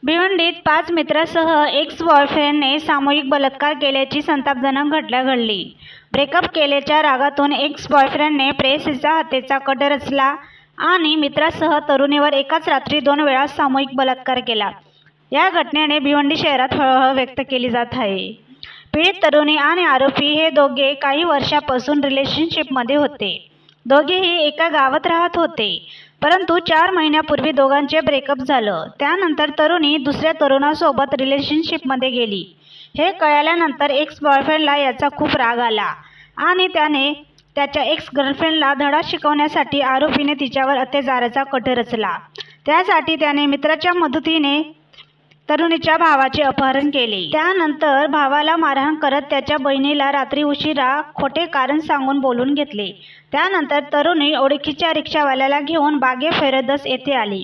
भिवंडीत 5 मित्रांसह एक्स बॉयफ्रेंडने सामूहिक बलात्कार केल्याची संतापजनक घटना घडली। ब्रेकअप केल्याच्या रागातून एक्स बॉयफ्रेंडने प्रेयसीच्या हत्येचा कट रचला आणि मित्रांसह तरुणीवर एकाच रात्री 2 वेळा सामूहिक बलात्कार केला। या घटनेने भिवंडी शहरात हळहळ व्यक्त केली जात आहे। पीडित तरुणी आणि आरोपी हे दोघे काही वर्षांपासून रिलेशनशिपमध्ये होते। दोघेही एका गावात राहत होते, परंतु 4 महिन्यांपूर्वी दोघांचे ब्रेकअप झालं। त्यानंतर तरुणी दुसऱ्या तरुणासोबत रिलेशनशिपमध्ये गेली। हे कळल्यानंतर एक्स बॉयफ्रेंडला याचा खूप राग आला आणि त्याने त्याच्या एक्स गर्लफ्रेंडला धडा शिकवण्यासाठी आरोपीने तिच्यावर अत्याचाराचा कट रचला। त्यासाठी त्याने मित्राच्या मदतीने तरुणीच्या भावाचे अपहरण केले। त्यानंतर भावाला मारहाण करत त्याच्या बहिणीला रात्री उशिरा खोटे कारण सांगून बोलून घेतले। त्यानंतर तरुणी ओळखीच्या रिक्षावाल्याला घेऊन बागे फैरदस येथे आली।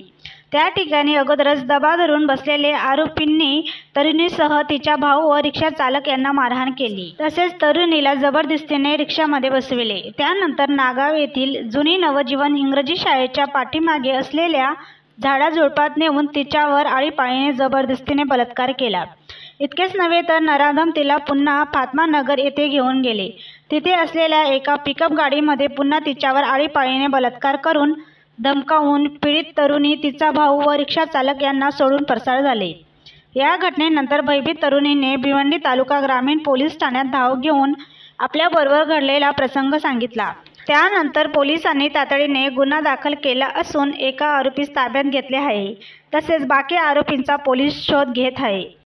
त्या ठिकाणी अगोदरच दबा धरून बसलेले आरोपींनी तरुणीसह तिचा भाऊ व रिक्षा चालक यांना मारहाण केली। तसेच तरुणीला जबरदस्तीने रिक्षामध्ये बसविले। त्यानंतर नागाव येथील जुनी नवजीवन इंग्रजी शाळेच्या पाठीमागे असलेल्या झाडाझुडपात नेऊन तिच्यावर आळीपाळीने जबरदस्तीने बलात्कार केला। इतकेच नव्हे तर नराधम तिला पुन्हा फातमा नगर येथे घेऊन गेले। तिथे असलेल्या एका पिकअप गाडीमध्ये पुन्हा तिच्यावर आळीपाळीने बलात्कार करून धमकावून पीडित तरुणी, तिचा भाऊ व रिक्षा चालक यांना सोडून पसार झाले। या घटनेनंतर भयभीत तरुणीने भिवंडी तालुका ग्रामीण पोलीस ठाण्यात धाव घेऊन आपल्याबरोबर घडलेला प्रसंग सांगितला। त्यानंतर पोलिसांनी तातडीने गुन्हा दाखल केला असून एका आरोपीस ताब्यात घेतले आहे, तसेच बाकी आरोपींचा पोलीस शोध घेत आहे।